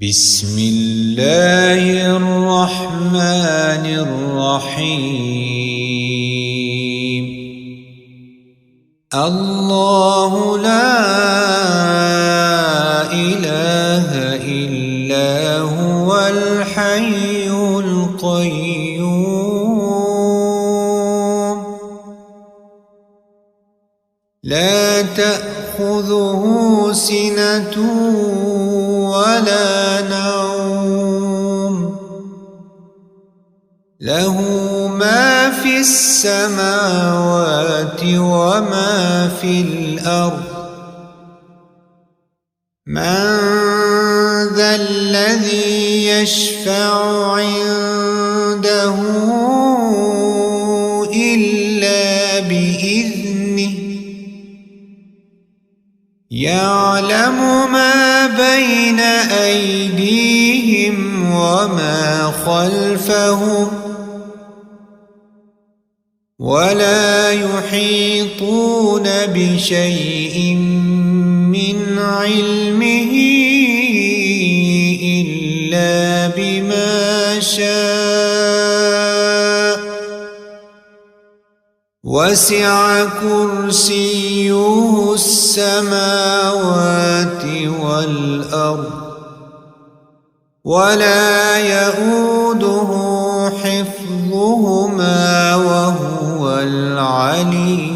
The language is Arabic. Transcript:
بسم الله الرحمن الرحيم. الله لا إله إلا هو الحي القيوم لا تأخذه سنة ولا نوم له ما في السماوات وما في الأرض. من ذا الذي يشفع عنده إلا بإذنه يعلم ما بين أيديهم وما خلفهم ولا يحيطون بشيء من علمه إلا بما شاء وسع كرسيه السماوات والأرض ولا يؤوده حفظهما وهو العلي